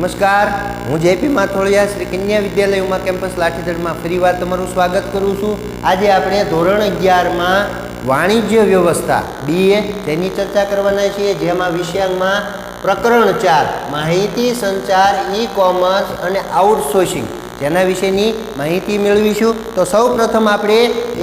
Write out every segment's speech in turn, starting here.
નમસ્કાર, હું જેપી માથોળિયા શ્રી કન્યા વિદ્યાલય ઉમા કેમ્પસ લાઠીદળમાં ફરીવાર તમારું સ્વાગત કરું છું। આજે આપણે ધોરણ 11માં વાણિજ્ય વ્યવસ્થા BA તેની ચર્ચા કરવાના છીએ, જેમાં વિષયમાં પ્રકરણ 4 માહિતી સંચાર, ઈ-કોમર્સ અને આઉટસોર્સિંગ જેના વિશેની માહિતી મેળવીશું। તો સૌ પ્રથમ આપણે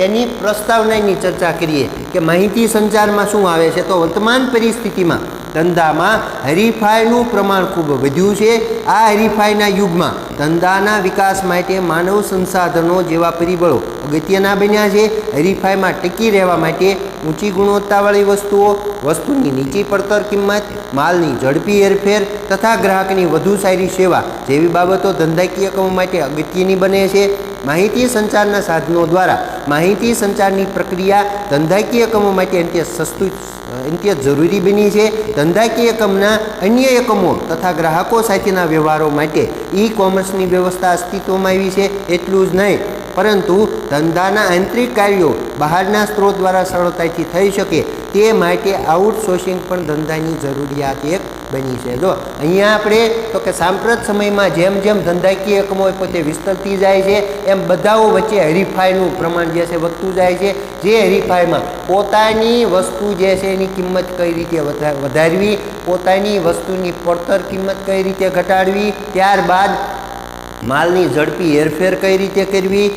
એની પ્રસ્તાવનાની ચર્ચા કરીએ કે માહિતી સંચારમાં શું આવે છે। તો વર્તમાન પરિસ્થિતિમાં ધંધામાં હરીફાઈનું પ્રમાણ ખૂબ વધ્યું છે। આ હરીફાઈના યુગમાં ધંધાના વિકાસ માટે માનવ સંસાધનો જેવા પરિબળો અગત્યના બન્યા છે। હરીફાઈમાં ટકી રહેવા માટે ઊંચી ગુણવત્તાવાળી વસ્તુઓ, વસ્તુની નીચી પડતર કિંમત, માલની ઝડપી હેરફેર તથા ગ્રાહકની વધુ સારી સેવા જેવી બાબતો ધંધાકીય એકમો માટે અગત્યની બને છે। માહિતી સંચારના સાધનો દ્વારા માહિતી સંચારની પ્રક્રિયા ધંધાકીય એકમો માટે અત્યંત જરૂરી બની છે। ધંધાકીય એકમના અન્ય એકમો તથા ગ્રાહકો સાથેના વ્યવહારો માટે ઈ-કોમર્સની વ્યવસ્થા અસ્તિત્વમાં આવી છે। એટલું જ નહીં, પરંતુ ધંધાના આંતરિક કાર્યો બહારના સ્ત્રોત દ્વારા સરળતાથી થઈ શકે તે માટે આઉટસોર્સિંગ પણ ધંધાની જરૂરિયાત એક બની છે। જો અહીંયા આપણે તો કે સાંપ્રત સમયમાં જેમ જેમ ધંધાકીય એકમો પોતે વિસ્તરતી જાય છે, એમ બધાઓ વચ્ચે હરીફાઈનું પ્રમાણ જે છે વધતું જાય છે। જે હરીફાઈમાં પોતાની વસ્તુ જે છે એની કિંમત કઈ રીતે વધારવી, પોતાની વસ્તુની પડતર કિંમત કઈ રીતે ઘટાડવી, ત્યારબાદ માલની ઝડપી હેરફેર કઈ રીતે કરવી,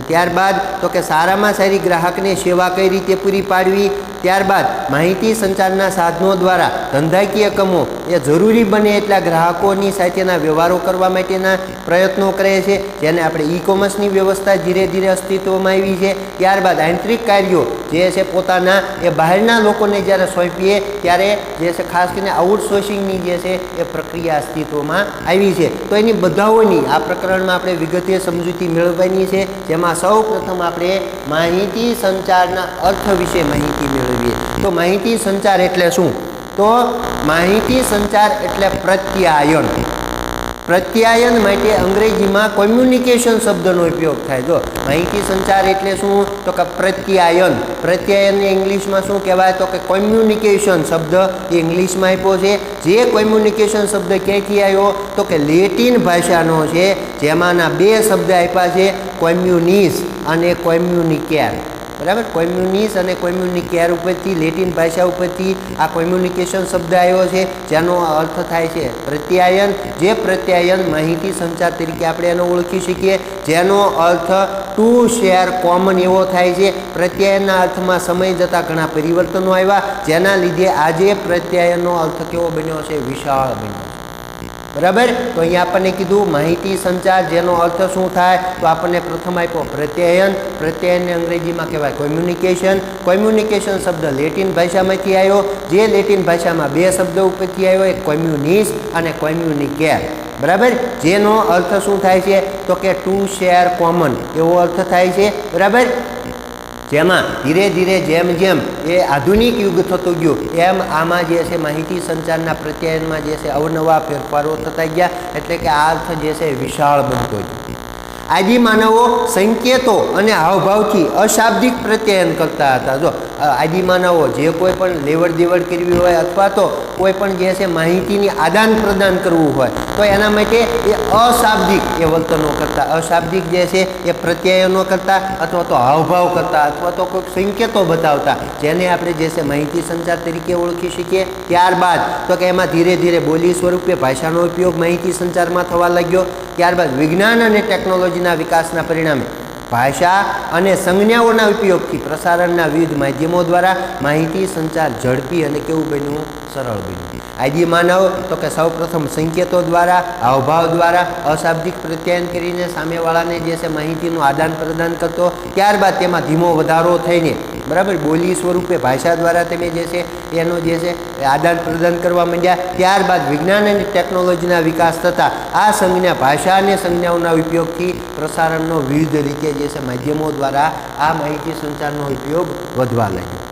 ત્યારબાદ તો કે સારામાં સારી ગ્રાહકને સેવા કઈ રીતે પૂરી પાડવી, ત્યારબાદ માહિતી સંચારના સાધનો દ્વારા ધંધાકીય એકમો એ જરૂરી બને એટલા ગ્રાહકોની સાથેના વ્યવહારો કરવા માટેના પ્રયત્નો કરે છે, જેને આપણે ઈ-કોમર્સની વ્યવસ્થા ધીરે ધીરે અસ્તિત્વમાં આવી છે। ત્યારબાદ આંતરિક કાર્યો જે છે પોતાના એ બહારના લોકોને જ્યારે સોંપીએ ત્યારે જે છે ખાસ કરીને આઉટસોર્સિંગની જે છે એ પ્રક્રિયા અસ્તિત્વમાં આવી છે। તો એની બધાઓની આ પ્રકરણમાં આપણે વિગતે સમજૂતી મેળવવાની છે, જેમાં સૌ પ્રથમ આપણે માહિતી સંચારના અર્થ વિશે માહિતી મેળવીએ। તો માહિતી સંચાર એટલે શું? તો માહિતી સંચાર એટલે પ્રત્યાયન। પ્રત્યાયન માટે અંગ્રેજીમાં કોમ્યુનિકેશન શબ્દનો ઉપયોગ થાય। જો માહિતી સંચાર એટલે શું? તો કે પ્રત્યાયન। પ્રત્યાયનને ઇંગ્લિશમાં શું કહેવાય? તો કે કોમ્યુનિકેશન શબ્દ એ ઇંગ્લિશમાં આપ્યો છે। જે કોમ્યુનિકેશન શબ્દ ક્યાંથી આવ્યો? તો કે લેટિન ભાષાનો છે, જેમાંના બે શબ્દ આપ્યા છે, કોમ્યુનિસ અને કોમ્યુનિકેર। બરાબર, કોમ્યુનિસ અને કોમ્યુનિકેર ઉપરથી, લેટિન ભાષા ઉપરથી આ કોમ્યુનિકેશન શબ્દ આવ્યો છે, જેનો અર્થ થાય છે પ્રત્યાયન। જે પ્રત્યાયન માહિતી સંચાર તરીકે આપણે એનો ઓળખી શકીએ, જેનો અર્થ ટુ શેર કોમન એવો થાય છે। પ્રત્યાયનના અર્થમાં સમય જતાં ઘણા પરિવર્તનો આવ્યા, જેના લીધે આજે પ્રત્યાયનનો અર્થ કેવો બન્યો છે? વિશાળ બન્યો છે। બરાબર, તો અહીંયા આપણને કીધું માહિતી સંચાર, જેનો અર્થ શું થાય? તો આપણને પ્રથમ આપ્યો પ્રત્યાયન। પ્રત્યાયનને અંગ્રેજીમાં કહેવાય કોમ્યુનિકેશન। કોમ્યુનિકેશન શબ્દ લેટિન ભાષામાંથી આવ્યો, જે લેટિન ભાષામાં બે શબ્દો ઉપરથી આવ્યો, એક કોમ્યુનિસ અને કોમ્યુનિકેર। બરાબર, જેનો અર્થ શું થાય છે? તો કે ટુ શેર કોમન એવો અર્થ થાય છે। બરાબર, જેમાં ધીરે ધીરે જેમ જેમ એ આધુનિક યુગ થતું ગયું, એમ આમાં જે છે માહિતી સંચારના પ્રત્યાયનમાં જે છે અવનવા ફેરફારો થતા ગયા, એટલે કે આ અર્થ જે છે વિશાળ બનતો ગયો। આદિમાનવો સંકેતો અને હાવભાવથી અશાબ્દિક પ્રત્યાયન કરતા હતા। જો આદિમાનવો જે કોઈ પણ લેવડ દેવડ કરવી હોય અથવા તો કોઈ પણ જે છે માહિતીની આદાન પ્રદાન કરવું હોય, તો એના માટે એ અશાબ્દિક એ વર્તનો કરતા, અશાબ્દિક જે છે એ પ્રત્યાયનો કરતા, અથવા તો હાવભાવ કરતા, અથવા તો કોઈક સંકેતો બતાવતા, જેને આપણે જે છે માહિતી સંચાર તરીકે ઓળખી શકીએ। ત્યારબાદ તો કે એમાં ધીરે ધીરે બોલી સ્વરૂપે ભાષાનો ઉપયોગ માહિતી સંચારમાં થવા લાગ્યો। ત્યારબાદ વિજ્ઞાન અને ટેકનોલોજીના વિકાસના પરિણામે ભાષા અને સંજ્ઞાઓના ઉપયોગથી પ્રસારણના વિવિધ માધ્યમો દ્વારા માહિતી સંચાર ઝડપી અને કેવું બન્યું? સરળ બન્યું। આદિમાનવ તો કે સૌ પ્રથમ સંકેતો દ્વારા, હાવભાવ દ્વારા અશાબ્દિક પ્રત્યાયન કરીને સામેવાળાને જે છે માહિતીનું આદાન પ્રદાન કરતો। ત્યારબાદ તેમાં ધીમો વધારો થઈને બરાબર બોલી સ્વરૂપે ભાષા દ્વારા તમે જે છે એનો જે છે આદાન પ્રદાન કરવા માંડ્યા। ત્યારબાદ વિજ્ઞાન અને ટેકનોલોજીના વિકાસ થતાં આ સંજ્ઞા, ભાષા અને સંજ્ઞાઓના ઉપયોગથી પ્રસારણનો વિવિધ રીતે જે છે માધ્યમો દ્વારા આ માહિતી સંચારનો ઉપયોગ વધવા લાગ્યો।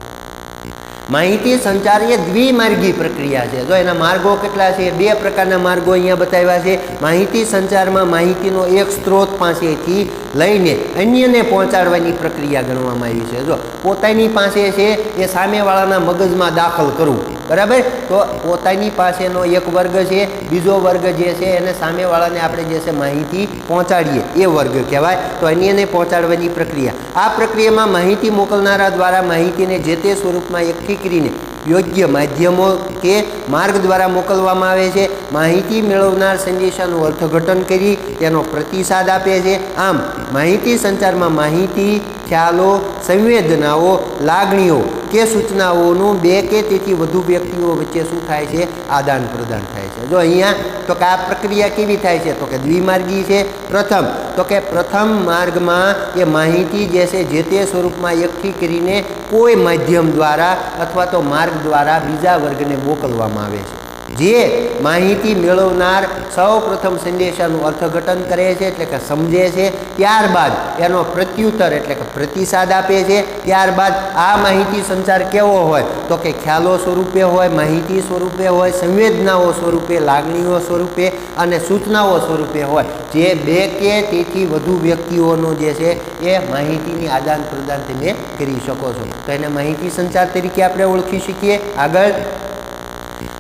માહિતી સંચાર એ દ્વિમાર્ગી પ્રક્રિયા છે। જો એના માર્ગો કેટલા છે? બે પ્રકારના માર્ગો અહીંયા બતાવ્યા છે। માહિતી સંચારમાં માહિતીનો એક સ્ત્રોત પાસેથી લઈને અન્યને પહોંચાડવાની પ્રક્રિયા ગણવામાં આવી છે. જો પોતાની પાસે છે એ સામેવાળાના મગજમાં દાખલ કરવું, બરાબર. તો પોતાની પાસેનો એક વર્ગ છે, બીજો વર્ગ જે છે એને સામેવાળાને આપણે જે છે માહિતી પહોંચાડીએ એ વર્ગ કહેવાય. તો અન્યને પહોંચાડવાની પ્રક્રિયા. આ પ્રક્રિયામાં માહિતી મોકલનારા દ્વારા માહિતીને જે તે સ્વરૂપમાં એકઠી કરીને યોગ્ય માધ્યમો કે માર્ગ દ્વારા મોકલવામાં આવે છે. માહિતી મેળવનાર સંદેશાનું અર્થઘટન કરી તેનો પ્રતિસાદ આપે છે. આમ માહિતી સંચારમાં માહિતી, ખ્યાલો, સંવેદનાઓ, લાગણીઓ કે સૂચનાઓનું બે કે તેથી વધુ વ્યક્તિઓ વચ્ચે શું થાય છે? આદાન પ્રદાન થાય છે. જો અહીંયા તો કે આ પ્રક્રિયા કેવી થાય છે? તો કે દ્વિમાર્ગી છે. પ્રથમ માર્ગમાં એ માહિતી જે છે જે તે સ્વરૂપમાં એકઠી કરીને કોઈ માધ્યમ દ્વારા અથવા તો માર્ગ દ્વારા બીજા વર્ગને મોકલવામાં આવે છે. જે માહિતી મેળવનાર સૌ પ્રથમ સંદેશાનું અર્થઘટન કરે છે, એટલે કે સમજે છે. ત્યારબાદ એનો પ્રત્યુત્તર એટલે કે પ્રતિસાદ આપે છે. ત્યારબાદ આ માહિતી સંચાર કેવો હોય? તો કે ખ્યાલો સ્વરૂપે હોય, માહિતી સ્વરૂપે હોય, સંવેદનાઓ સ્વરૂપે, લાગણીઓ સ્વરૂપે અને સૂચનાઓ સ્વરૂપે હોય. જે બે કે તેથી વધુ વ્યક્તિઓનો જે છે એ માહિતીની આદાન પ્રદાન તમે કરી શકો છો. તો એને માહિતી સંચાર તરીકે આપણે ઓળખી શકીએ. આગળ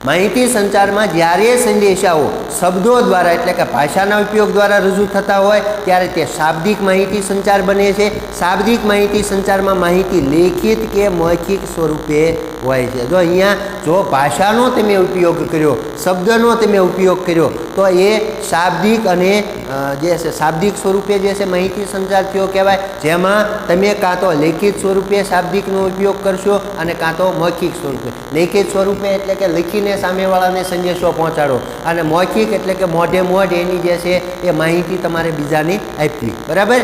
માહિતી સંચારમાં જ્યારે સંદેશાઓ શબ્દો દ્વારા એટલે કે ભાષાના ઉપયોગ દ્વારા રજૂ થતા હોય ત્યારે તે શાબ્દિક માહિતી સંચાર બને છે. શાબ્દિક માહિતી સંચારમાં માહિતી લેખિત કે મૌખિક સ્વરૂપે હોય છે. જો અહીંયા જો ભાષાનો તમે ઉપયોગ કર્યો, શબ્દનો તમે ઉપયોગ કર્યો તો એ શાબ્દિક અને જે છે શાબ્દિક સ્વરૂપે જે છે માહિતી સંચાર થયો કહેવાય. જેમાં તમે કાં તો લેખિત સ્વરૂપે શાબ્દિકનો ઉપયોગ કરશો અને કાં તો મૌખિક સ્વરૂપે. લેખિત સ્વરૂપે એટલે કે લખીને સામેવાળાને સંદેશો પહોંચાડો અને મૌખિક એટલે કે મોઢે મોઢ એની જે છે એ માહિતી તમારે બીજાને આપવી, બરાબર.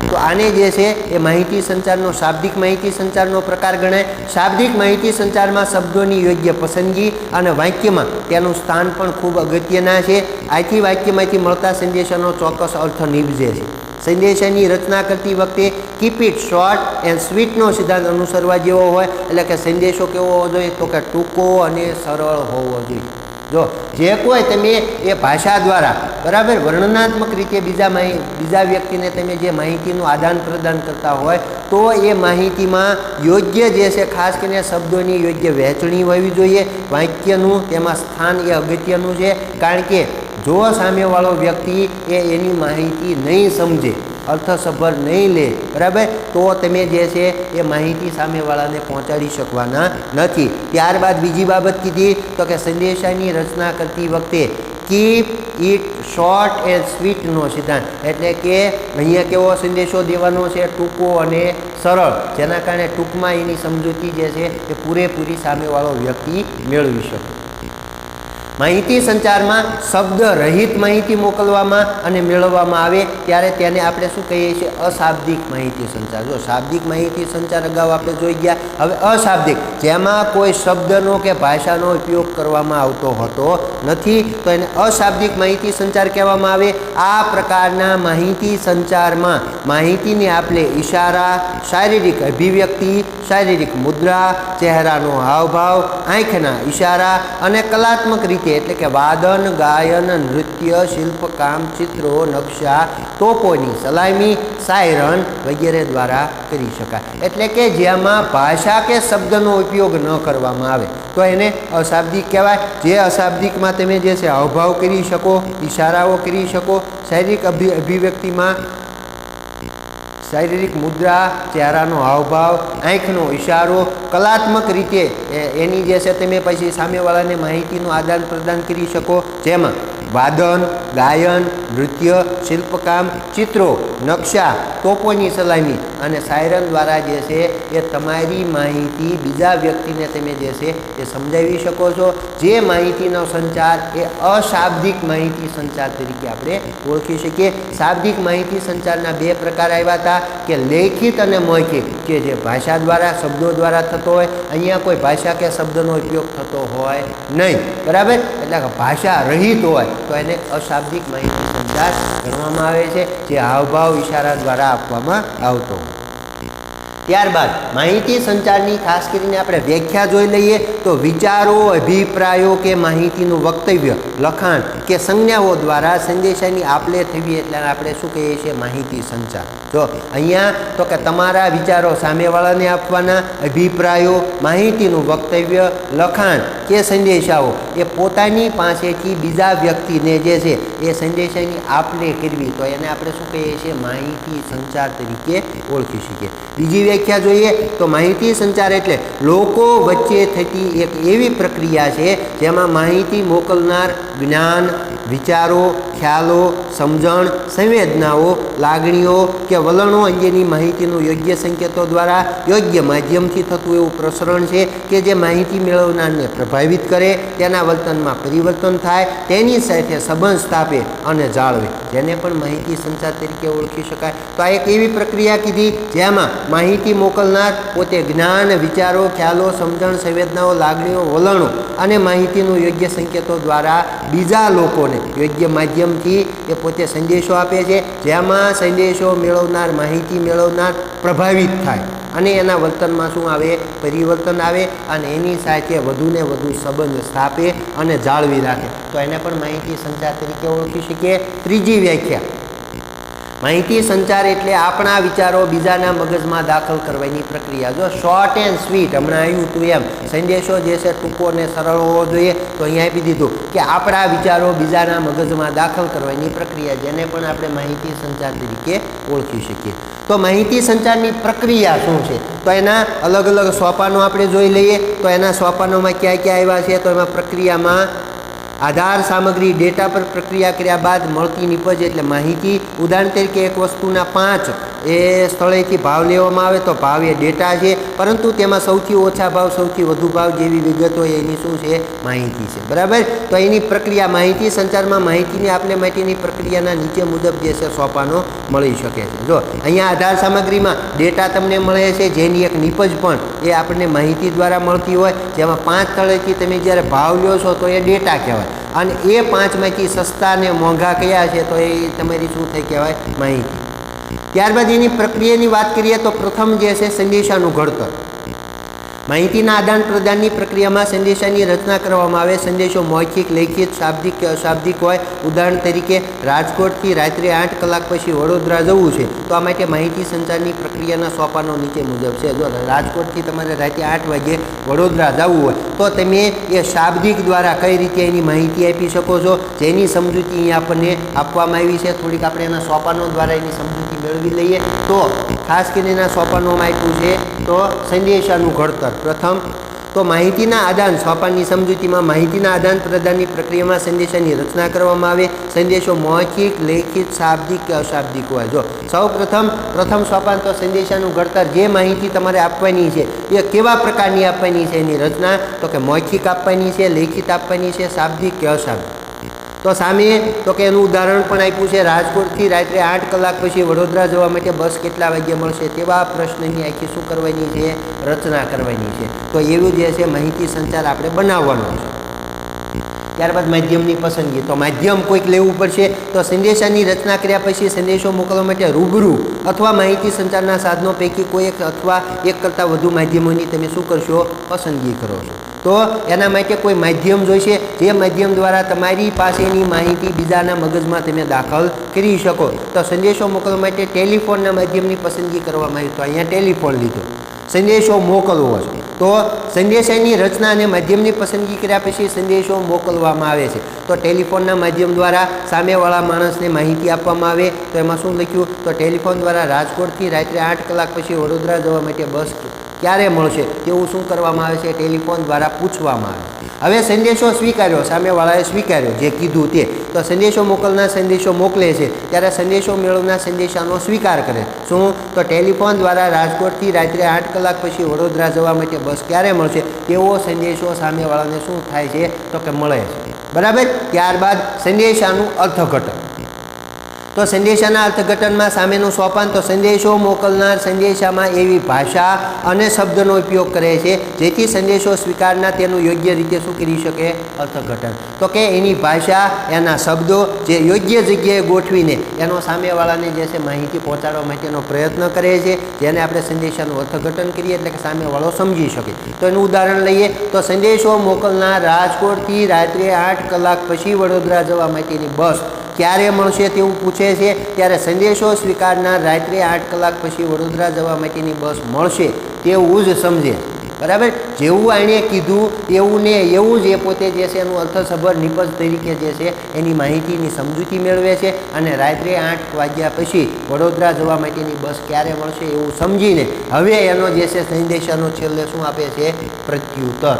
તો આને જે છે એ માહિતી સંચારનો શાબ્દિક માહિતી સંચારનો પ્રકાર ગણાય. શાબ્દિક માહિતી સંચારમાં શબ્દોની યોગ્ય પસંદગી અને વાક્યમાં તેનું સ્થાન પણ ખૂબ અગત્યના છે. આથી વાક્યમાંથી મળતા સંદેશાનો ચોક્કસ અર્થ નીપજે છે. સંદેશાની રચના કરતી વખતે કીપ ઇટ શોર્ટ એન્ડ સ્વીટનો સિદ્ધાંત અનુસરવા જેવો હોય. એટલે કે સંદેશો કેવો હોવો જોઈએ? તો કે ટૂંકો અને સરળ હોવો જોઈએ. જો જે કોઈ તમે એ ભાષા દ્વારા બરાબર વર્ણનાત્મક રીતે બીજા વ્યક્તિને તમે જે માહિતીનું આદાન પ્રદાન કરતા હોય તો એ માહિતીમાં યોગ્ય જે છે ખાસ કરીને શબ્દોની યોગ્ય વહેંચણી હોવી જોઈએ. વાક્યનું તેમાં સ્થાન એ અગત્યનું છે. કારણ કે જો સામેવાળો વ્યક્તિ એની માહિતી નહીં સમજે, અર્થસભર નહીં લે, બરાબર, તો તમે જે છે એ માહિતી સામેવાળાને પહોંચાડી શકવાના નથી. ત્યારબાદ બીજી બાબત કીધી તો કે સંદેશાની રચના કરતી વખતે કીપ ઇટ શોર્ટ એન્ડ સ્વીટનો સિદ્ધાંત. એટલે કે અહીંયા કેવો સંદેશો દેવાનો છે? ટૂંકો અને સરળ, જેના કારણે ટૂંકમાં એની સમજૂતી જે છે એ પૂરેપૂરી સામેવાળો વ્યક્તિ મેળવી શકે. માહિતી સંચારમાં શબ્દ રહિત માહિતી મોકલવામાં અને મેળવવામાં આવે ત્યારે તેને આપણે શું કહીએ છીએ? અશાબ્દિક માહિતી સંચાર. જો શાબ્દિક માહિતી સંચાર અગાઉ આપણે જોઈ ગયા. હવે અશાબ્દિક, જેમાં કોઈ શબ્દનો કે ભાષાનો ઉપયોગ કરવામાં આવતો હોતો નથી, તો એને અશાબ્દિક માહિતી સંચાર કહેવામાં આવે. આ પ્રકારના માહિતી સંચારમાં માહિતીને આપણે ઈશારા, શારીરિક અભિવ્યક્તિ, શારીરિક મુદ્રા, ચહેરાનો હાવભાવ, આંખના ઈશારા અને કલાત્મક રીતે એટલે કે વાદન, ગાયન, નૃત્ય, શિલ્પકામ, ચિત્રો, નકશા, તોપોની સલામી, સાયરન વગેરે દ્વારા કરી શકાય. એટલે કે જેમાં ભાષા કે શબ્દનો ઉપયોગ ન કરવામાં આવે તો એને અશાબ્દિક કહેવાય. જે અશાબ્દિકમાં તમે જે છે હાવભાવ કરી શકો, ઈશારાઓ કરી શકો, શારીરિક અભિવ્યક્તિમાં શારીરિક મુદ્રા, ચહેરાનો હાવભાવ, આંખનો ઇશારો, કલાત્મક રીતે એની જે છે તમે પછી સામેવાળાને માહિતીનું આદાન પ્રદાન કરી શકો. જેમાં વાદન, ગાયન, નૃત્ય, શિલ્પકામ, ચિત્રો, નકશા, તોપોની સલામી અને સાયરન દ્વારા જે છે એ તમારી માહિતી બીજા વ્યક્તિને તમે જે છે એ સમજાવી શકો છો. જે માહિતીનો સંચાર એ અશાબ્દિક માહિતી સંચાર તરીકે આપણે ઓળખી શકીએ. શાબ્દિક માહિતી સંચારના બે પ્રકાર આવ્યા હતા કે લેખિત અને મૌખિક, કે જે ભાષા દ્વારા શબ્દો દ્વારા થતો હોય. અહીંયા કોઈ ભાષા કે શબ્દનો ઉપયોગ થતો હોય નહીં, બરાબર. એટલે કે ભાષા રહિત હોય તો એને અશાબ્દિક માહિતી સંચાર ગણવામાં આવે છે, જે હાવભાવ ઈશારા દ્વારા આપવામાં આવતો હોય. ત્યારબાદ માહિતી સંચારની ખાસ કરીને આપણે વ્યાખ્યા જોઈ લઈએ તો વિચારો, અભિપ્રાયો કે માહિતીનું વક્તવ્ય, લખાણ કે સંજ્ઞાઓ દ્વારા સંદેશાની આપલે થવી એટલે આપણે શું કહીએ છીએ? માહિતી સંચાર. જો અહીંયા તો કે તમારા વિચારો સામેવાળાને આપવાના, અભિપ્રાયો, માહિતીનું વક્તવ્ય, લખાણ કે સંદેશાઓ એ પોતાની પાસેથી બીજા વ્યક્તિને જે છે એ સંદેશાની આપલે કરવી તો એને આપણે શું કહીએ છીએ? માહિતી સંચાર તરીકે ઓળખી શકીએ. બીજી વ્યાખ્યા જોઈએ તો માહિતી સંચાર એટલે લોકો વચ્ચે થતી એક એવી પ્રક્રિયા છે જેમાં માહિતી મોકલનાર જ્ઞાન, વિચારો, ખ્યાલો, સમજણ, સંવેદનાઓ, લાગણીઓ કે વલણો અંગેની માહિતીનું યોગ્ય સંકેતો દ્વારા યોગ્ય માધ્યમથી થતું એવું પ્રસરણ છે કે જે માહિતી મેળવનારને પ્રભાવિત કરે, તેના વર્તનમાં પરિવર્તન થાય, તેની સાથે સંબંધ સ્થાપે અને જાળવે, જેને પણ માહિતી સંચાર તરીકે ઓળખી શકાય. તો આ એક એવી પ્રક્રિયા કીધી જેમાં માહિતી મોકલનાર પોતે જ્ઞાન, વિચારો, ખ્યાલો, સમજણ, સંવેદનાઓ, લાગણીઓ, વલણો અને માહિતીનું યોગ્ય સંકેતો દ્વારા બીજા લોકોને યોગ્ય માધ્યમથી એ પોતે સંદેશો આપે છે, જેમાં સંદેશો મેળવનાર, માહિતી મેળવનાર પ્રભાવિત થાય અને એના વર્તનમાં શું આવે? પરિવર્તન આવે અને એની સાથે વધુને વધુ સંબંધ સ્થાપે અને જાળવી રાખે તો એને પણ માહિતી સંચાર તરીકે ઓળખી શકીએ. ત્રીજી વ્યાખ્યા, માહિતી સંચાર એટલે આપણા વિચારો બીજાના મગજમાં દાખલ કરવાની પ્રક્રિયા. જો શોર્ટ એન્ડ સ્વીટ હમણાં આવ્યું હતું એમ સંદેશો જે છે ટૂંકો અને સરળ હોવો જોઈએ તો અહીંયા આપી દીધું કે આપણા વિચારો બીજાના મગજમાં દાખલ કરવાની પ્રક્રિયા, જેને પણ આપણે માહિતી સંચાર તરીકે ઓળખી શકીએ. તો માહિતી સંચારની પ્રક્રિયા શું છે? તો એના અલગ અલગ સોપાનો આપણે જોઈ લઈએ. તો એના સોપાનોમાં ક્યાં ક્યાં આવ્યા છે? તો એમાં પ્રક્રિયામાં આધાર સામગ્રી ડેટા પર પ્રક્રિયા કર્યા બાદ મળતી નિપજ એટલે માહિતી. ઉદાહરણ તરીકે એક વસ્તુના 5 એ સ્થળેથી ભાવ લેવામાં આવે તો ભાવ એ ડેટા છે, પરંતુ તેમાં સૌથી ઓછા ભાવ, સૌથી વધુ ભાવ જેવી વિગતો એની શું છે? માહિતી છે. બરાબર. તો એની પ્રક્રિયા માહિતી સંચારમાં માહિતીની આપલે માટેની પ્રક્રિયાના નીચે મુજબ જે છે સોપાનો મળી શકે છે. જો અહીંયા આધાર સામગ્રીમાં ડેટા તમને મળે છે જેની એક નિપજ પણ એ આપણને માહિતી દ્વારા મળતી હોય, જેમાં 5 સ્થળેથી તમે જ્યારે ભાવ લ્યો છો તો એ ડેટા કહેવાય અને એ 5માંથી સસ્તા ને મોંઘા કયા છે તો એ તમારી શું થઈ કહેવાય? માહિતી. ત્યારબાદ એની પ્રક્રિયાની વાત કરીએ તો પ્રથમ જે છે સંદેશાનું ઘડતર. માહિતીના આદાન પ્રદાનની પ્રક્રિયામાં સંદેશાની રચના કરવામાં આવે. સંદેશો મૌખિક, લેખિત, શાબ્દિક કે અશાબ્દિક હોય. ઉદાહરણ તરીકે રાજકોટથી રાત્રે 8 કલાક પછી વડોદરા જવું છે તો આ માટે માહિતી સંચારની પ્રક્રિયાના સોપાનો નીચે મુજબ છે. જો રાજકોટથી તમારે રાત્રે 8 વાગે વડોદરા જવું હોય તો તમે એ શાબ્દિક દ્વારા કઈ રીતે એની માહિતી આપી શકો છો, જેની સમજૂતી અહીંયા આપણને આપવામાં આવી છે. થોડીક આપણે એના સોપાનો દ્વારા એની સમજૂતી મેળવી લઈએ તો ખાસ કરીને એના સોપાનોમાં આપ્યું છે તો સંદેશાનું ઘડતર. પ્રથમ તો માહિતીના આદાન સોપાનની સમજૂતીમાં માહિતીના આદાન પ્રદાનની પ્રક્રિયામાં સંદેશાની રચના કરવામાં આવે. સંદેશો મૌખિક, લેખિત, શાબ્દિક કે અશાબ્દિક હોય. જો સૌ પ્રથમ સોપાન તો સંદેશાનું ઘડતર. જે માહિતી તમારે આપવાની છે એ કેવા પ્રકારની આપવાની છે એની રચના તો કે મૌખિક આપવાની છે, લેખિત આપવાની છે, શાબ્દિક કે અશાબ્દિક. તો સામે તો કે એનું ઉદાહરણ પણ આપ્યું છે રાજકોટથી રાત્રે 8 કલાક પછી વડોદરા જવા માટે બસ કેટલા વાગ્યે મળશે તેવા પ્રશ્નની આખી શું કરવાની છે? રચના કરવાની છે. તો એવું જે છે માહિતી સંચાર આપણે બનાવવાનો છે. ત્યારબાદ માધ્યમની પસંદગી. તો માધ્યમ કોઈક લેવું પડશે તો સંદેશાની રચના કર્યા પછી સંદેશો મોકલવા માટે રૂબરૂ અથવા માહિતી સંચારના સાધનો પૈકી કોઈ એક અથવા એક કરતાં વધુ માધ્યમોની તમે શું કરશો? પસંદગી કરો છો. તો એના માટે કોઈ માધ્યમ જોઈશે જે માધ્યમ દ્વારા તમારી પાસેની માહિતી બીજાના મગજમાં તમે દાખલ કરી શકો. તો સંદેશો મોકલવા માટે ટેલિફોનના માધ્યમની પસંદગી કરવામાં આવી. તો અહીંયા ટેલિફોન લીધો. સંદેશો મોકલવો છે તો સંદેશાની રચના અને માધ્યમની પસંદગી કર્યા પછી સંદેશો મોકલવામાં આવે છે. તો ટેલિફોનના માધ્યમ દ્વારા સામેવાળા માણસને માહિતી આપવામાં આવે. તો એમાં શું લખ્યું? તો ટેલિફોન દ્વારા રાજકોટથી રાત્રે 8 કલાક પછી વડોદરા જવા માટે બસ ક્યારે મળશે તેવું શું કરવામાં આવે છે? ટેલિફોન દ્વારા પૂછવામાં આવે. હવે સંદેશો સ્વીકાર્યો, સામેવાળાએ સ્વીકાર્યો જે કીધું તે. તો સંદેશો મોકલનાર સંદેશો મોકલે છે ત્યારે સંદેશો મેળવનાર સંદેશાનો સ્વીકાર કરે. શું? તો ટેલિફોન દ્વારા રાજકોટથી રાત્રે 8 કલાક પછી વડોદરા જવા માટે બસ ક્યારે મળશે તેવો સંદેશો સામેવાળાને શું થાય છે? તો કે મળે છે. બરાબર. ત્યારબાદ સંદેશાનું અર્થઘટન. તો સંદેશાના અર્થઘટનમાં સામેનું સોપાન તો સંદેશો મોકલનાર સંદેશામાં એવી ભાષા અને શબ્દનો ઉપયોગ કરે છે જેથી સંદેશો સ્વીકારનાર તેનું યોગ્ય રીતે શું કરી શકે અર્થઘટન તો કે એની ભાષા એના શબ્દો જે યોગ્ય જગ્યાએ ગોઠવીને એનો સામેવાળાને જે છે માહિતી પહોંચાડવા માટેનો પ્રયત્ન કરે છે જેને આપણે સંદેશાનું અર્થઘટન કરીએ એટલે કે સામેવાળો સમજી શકે તો એનું ઉદાહરણ લઈએ તો સંદેશો મોકલનાર રાજકોટથી રાત્રે 8 કલાક પછી વડોદરા જવા માટેની બસ ક્યારે મળશે તેવું પૂછે છે ત્યારે સંદેશો સ્વીકારનાર રાત્રે 8 કલાક પછી વડોદરા જવા માટેની બસ મળશે તેવું જ સમજે બરાબર જેવું એણે કીધું તેવું ને એવું જ એ પોતે જે છે એનું અર્થસભર નિપજ તરીકે જે છે એની માહિતીની સમજૂતી મેળવે છે અને રાત્રે 8 વાગ્યા પછી વડોદરા જવા માટેની બસ ક્યારે મળશે એવું સમજીને હવે એનો જે છે સંદેશાનો છેલ્લે શું આપે છે પ્રત્યુત્તર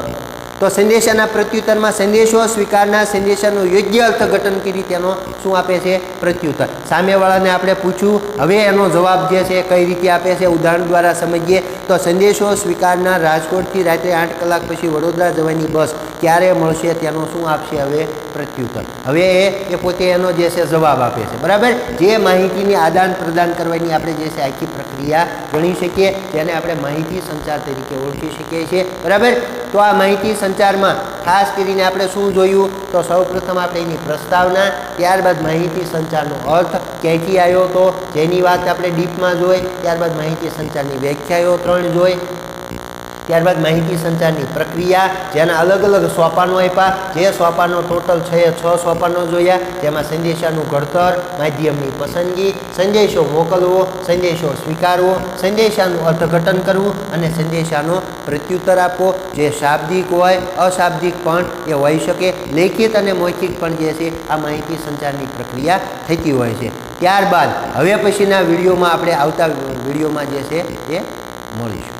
તો સંદેશાના પ્રત્યુત્તરમાં સંદેશો સ્વીકારનાર સંદેશાનું યોગ્ય અર્થઘટન કરી તેનો શું આપે છે પ્રત્યુત્તર સામેવાળાને આપણે પૂછ્યું હવે એનો જવાબ જે છે કઈ રીતે આપે છે ઉદાહરણ દ્વારા સમજીએ તો સંદેશો સ્વીકારનાર રાજકોટથી રાત્રે 8 કલાક પછી વડોદરા જવાની બસ ક્યારે મળશે તેનો શું આપશે હવે પ્રત્યુત્તર હવે એ પોતે એનો જે છે જવાબ આપે છે બરાબર જે માહિતીની આદાન પ્રદાન કરવાની આપણે જે છે આખી પ્રક્રિયા ગણી શકીએ જેને આપણે માહિતી સંચાર તરીકે ઓળખી શકીએ છીએ બરાબર તો આ માહિતી સંચારમાં ખાસ કરીને આપણે શું જોયું તો સૌપ્રથમ આપણે એની પ્રસ્તાવના ત્યારબાદ માહિતી સંચારનો અર્થ ક્યાંથી આવ્યો તો જેની વાત આપણે ડીપમાં જોઈ ત્યારબાદ માહિતી સંચારની વ્યાખ્યાઓ 3 જોઈ ત્યારબાદ માહિતી સંચારની પ્રક્રિયા જેના અલગ અલગ સોપાનો આપ્યા જે સોપાનો ટોટલ 6 સોપાનો જોયા જેમાં સંદેશાનું ઘડતર માધ્યમની પસંદગી સંદેશો મોકલવો સંદેશો સ્વીકારવો સંદેશાનું અર્થઘટન કરવું અને સંદેશાનો પ્રત્યુત્તર આપવો જે શાબ્દિક હોય અશાબ્દિક પણ એ હોઈ શકે લેખિત અને મૌખિક પણ જે છે આ માહિતી સંચારની પ્રક્રિયા થતી હોય છે ત્યારબાદ હવે પછીના વિડીયોમાં આપણે આવતા વિડીયોમાં જે છે એ મળીશું